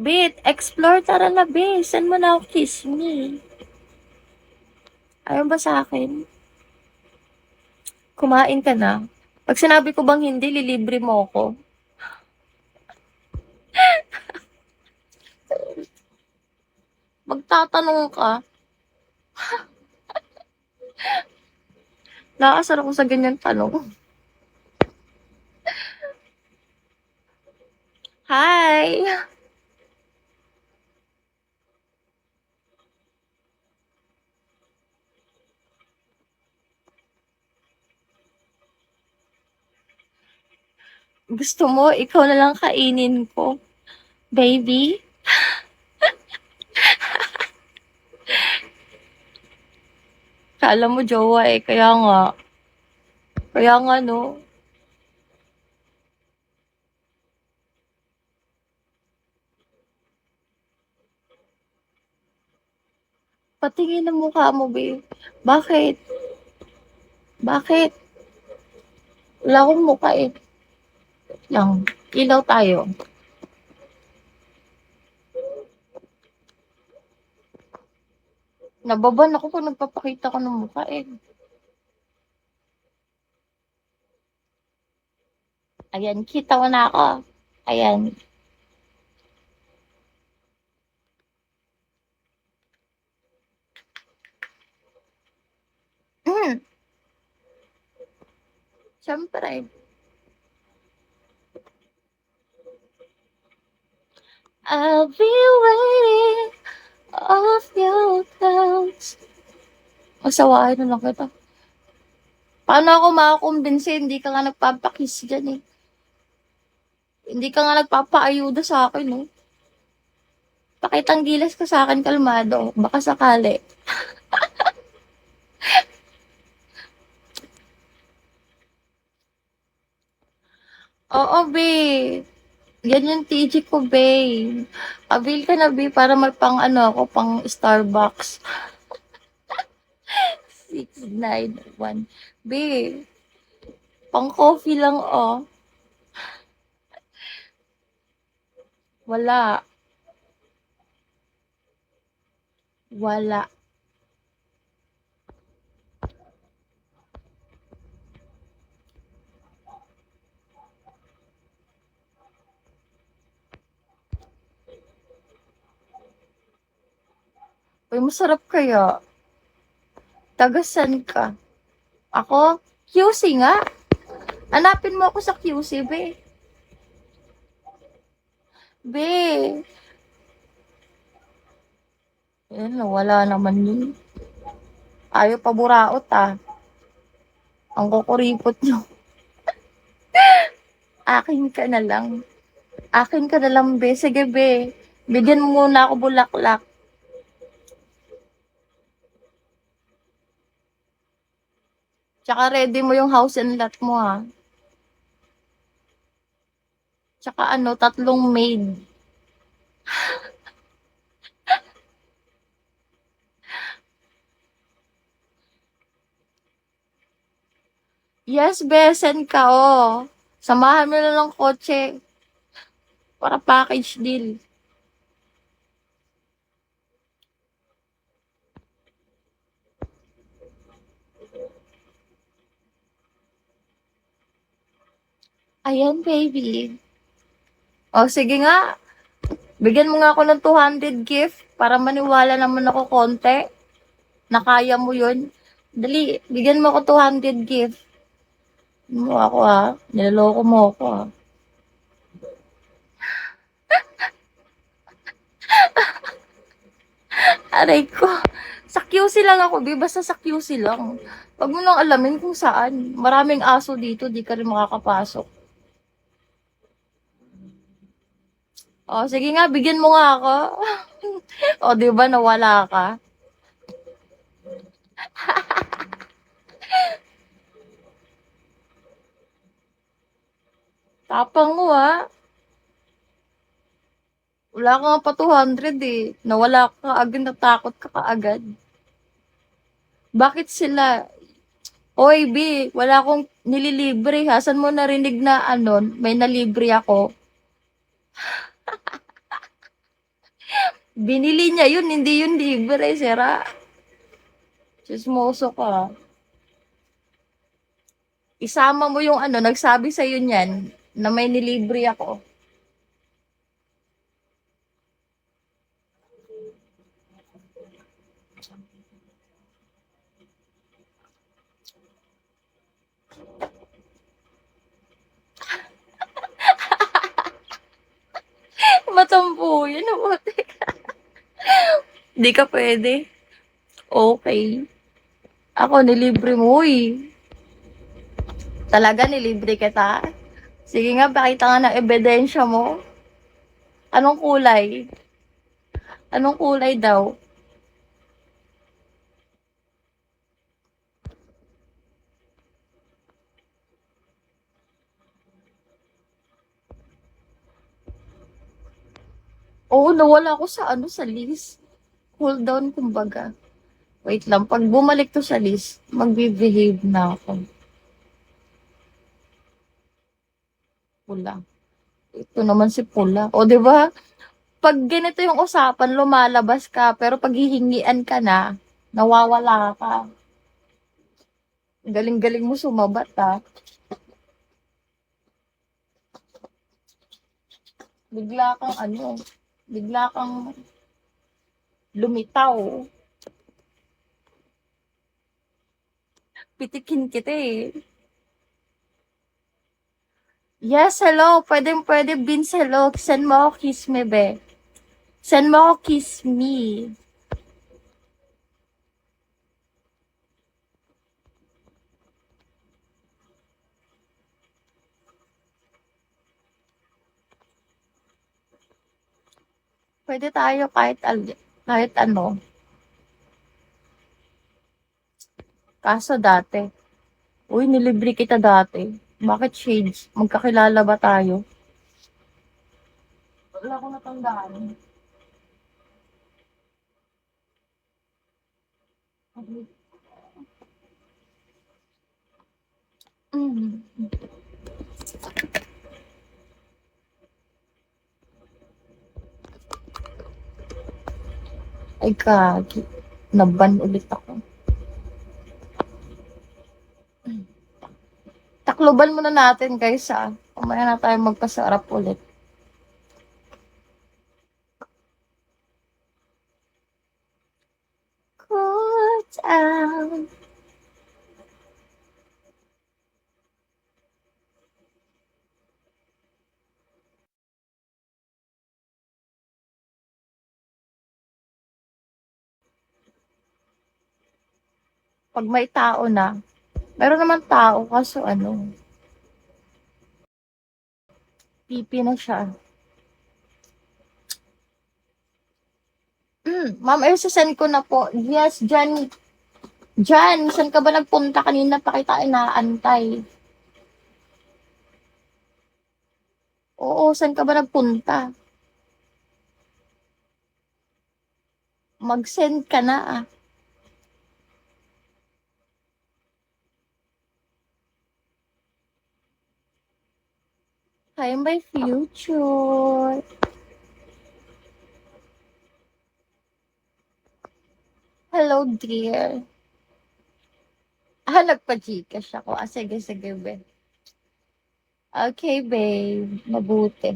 Bit, explore, tara na, be. Saan mo na ako kiss me? Ayaw ba sa akin? Kumain ka na. Pag sinabi ko bang hindi, lilibre mo ako. Magtatanong ka. Nakakasar ako sa ganyan tanong. Hi! Gusto mo, ikaw na lang kainin ko. Baby? Kala mo jowa eh, kaya nga. Kaya nga no. Patingin ang mukha mo, babe. Bakit? Bakit? Wala akong mukha eh. Lang. Ilaw tayo. Nababan ako kung nagpapakita ko ng mukha eh. Ayan, kita mo na ako. Ayan. Mm, syempre. I'll be waiting off your clouds. Masawain na lang kita. Paano ako makakumbinsi? Hindi ka nga nagpapakiss dyan eh. Hindi ka nga nagpapaayuda sa akin, no? Pakitang gilas ka sa akin, kalmado. Baka sakali. Oo, be. Yan yung TG ko, be. Avail ka na, be, para may pang ano ako, pang Starbucks. 691. Be, pang coffee lang, oh. Wala. Wala. Uy, masarap kaya. Tagasan ka. Ako? QC nga. Hanapin mo ako sa QC, be. Be. Yan, wala naman yun. Ayaw pa buraot, ah. Ang kukuripot nyo. Akin ka na lang. Akin ka na lang, be. Sige, be. Bigyan mo muna ako bulaklak. Tsaka ready mo yung house and lot mo, ha. Tsaka ano, 3 maid. Yes, be. Send ka, oh. Samahan mo na ng kotse. Para package deal. Ayan, baby. O, sige nga. Bigyan mo nga ako ng 200 gift para maniwala naman ako konti na kaya mo yun. Dali, bigyan mo ako 200 gift. Mo ako ha. Niloloko mo ako ha. Aray ko. Sa QC lang ako, di basta sa QC lang. Wag mo nang alamin kung saan. Maraming aso dito, di ka rin makakapasok. O, sige nga, bigyan mo nga ako. O, di ba nawala ka? Tapang mo ha. Wala ka nga pa 200 eh. Nawala ka agad, natakot ka kaagad. Bakit sila? Oy, B, wala akong nililibre ha. Saan mo narinig na ano, may nalibre ako? Binili niya yun, hindi yun libre, sira. Chismoso ka. Isama mo yung ano, nagsabi sa'yo niyan, na may nilibre ako. Matampo yun, mabuti. Di ka pwede. Okay. Ako, nilibre mo, eh. Talaga, nilibre kita? Sige nga, pakita nga ng ebidensya mo. Anong kulay? Anong kulay daw? Oo, nawala ako sa ano, sa list. Cool down, kumbaga. Wait lang, pag bumalik to sa list, magbe-behave na ako. Pula. Ito naman si Pula. O, di ba? Pag ganito yung usapan, lumalabas ka, pero pag hihingian ka na, nawawala ka. Galing-galing mo sumabat, ha? Bigla kang ano, bigla kang lumitaw. Pitikin kita eh. Yes, hello. Pwede, Vince, hello. Send mo ako kiss me, be. Send mo ako kiss me. Pwede tayo kahit ano. Kaso dati. Uy, nilibre kita dati. Bakit shades? Magkakilala ba tayo? Wala ko natandaan. Mm. Ay, kagi. Naban ulit ako. Takloban muna natin, guys, ha. Kumaya na tayo magpasarap ulit. Cool down. Pag may tao na, meron naman tao, kaso ano, pipi na siya. Ma'am, ay sasend ko na po. Yes, Jan. Jan, saan ka ba nagpunta kanina pa kita inaantay? Oo, saan ka ba nagpunta? Mag-send ka na ah. Hi, my future. Hello, dear. Nagpa-Gcash ako. Sige, sige, be. Okay, babe. Mabuti.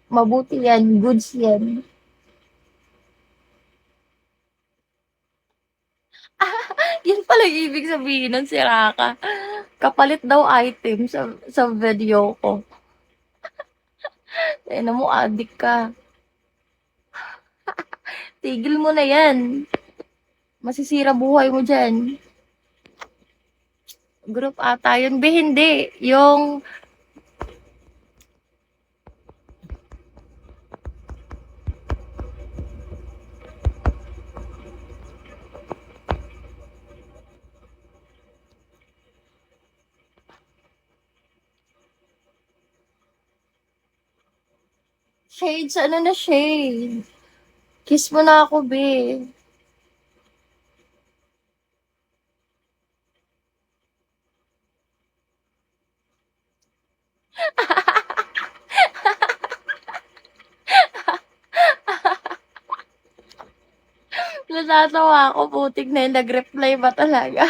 Mabuti yan. Goods yan. Yan pala yung ibig sabihin ng sira ka. Kapalit daw item sa video ko. Ano mo, addict ka. Tigil mo na yan. Masisira buhay mo dyan. Group ata yun. Be, hindi. Yung shades, ano na shade? Kiss mo na ako, be. Natatawa ako, putik na yun, nag-reply ba talaga?